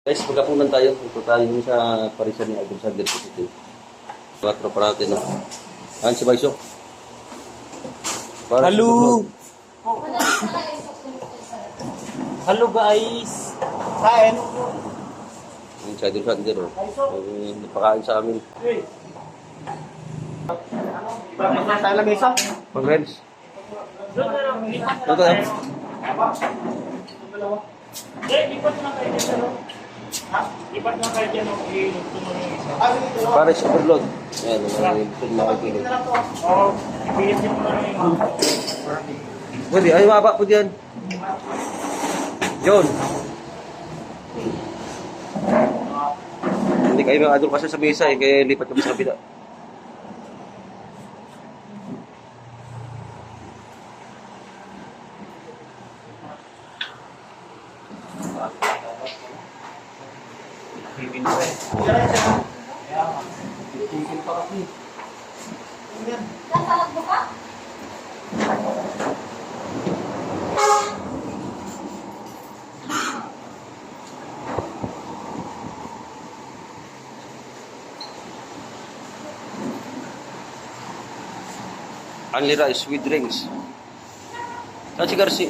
Guys, magkapunan tayo. Ito tayo sa parisan ni Agum Sander City. Mga tropa natin, no? Ayan si Baiso. Hello! Hello guys! Kain! Ayan si Agum Sander, no? Napakain sa amin. Bakit na tayo lamesa? Pag-reds. Ito tayo. Lipat na kayo dyan, ano? Ha? Lipat na kayo dyan, okay? Paris overload. Ayan, ito yung makikita. Oo, ipilit nyo na rin. Pwede, ay mababa po dyan. John. Hindi kayo mga adol kasi sa mesa eh, kaya lipat kami sa kabila. Nasalagbo ka? Only rice with drinks. Saan si Garci?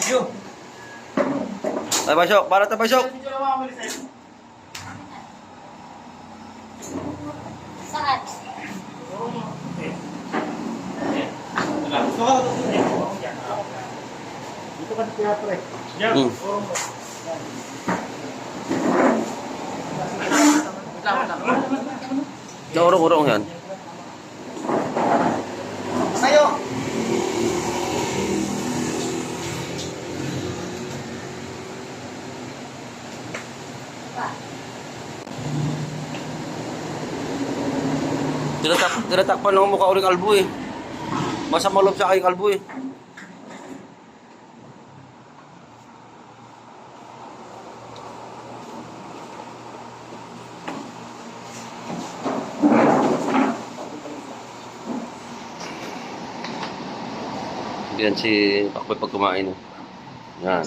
Video! Tay Basok, para Tay Basok. Saan? Dito ka sa teatro eh. Diyan. Hmm. Naurong-urong yan. Tayo! Tinatakpan ng mukha uling albo eh. Masama loob sa aking albo eh. Yan si Pakboy pag kumain. Oh. Yan.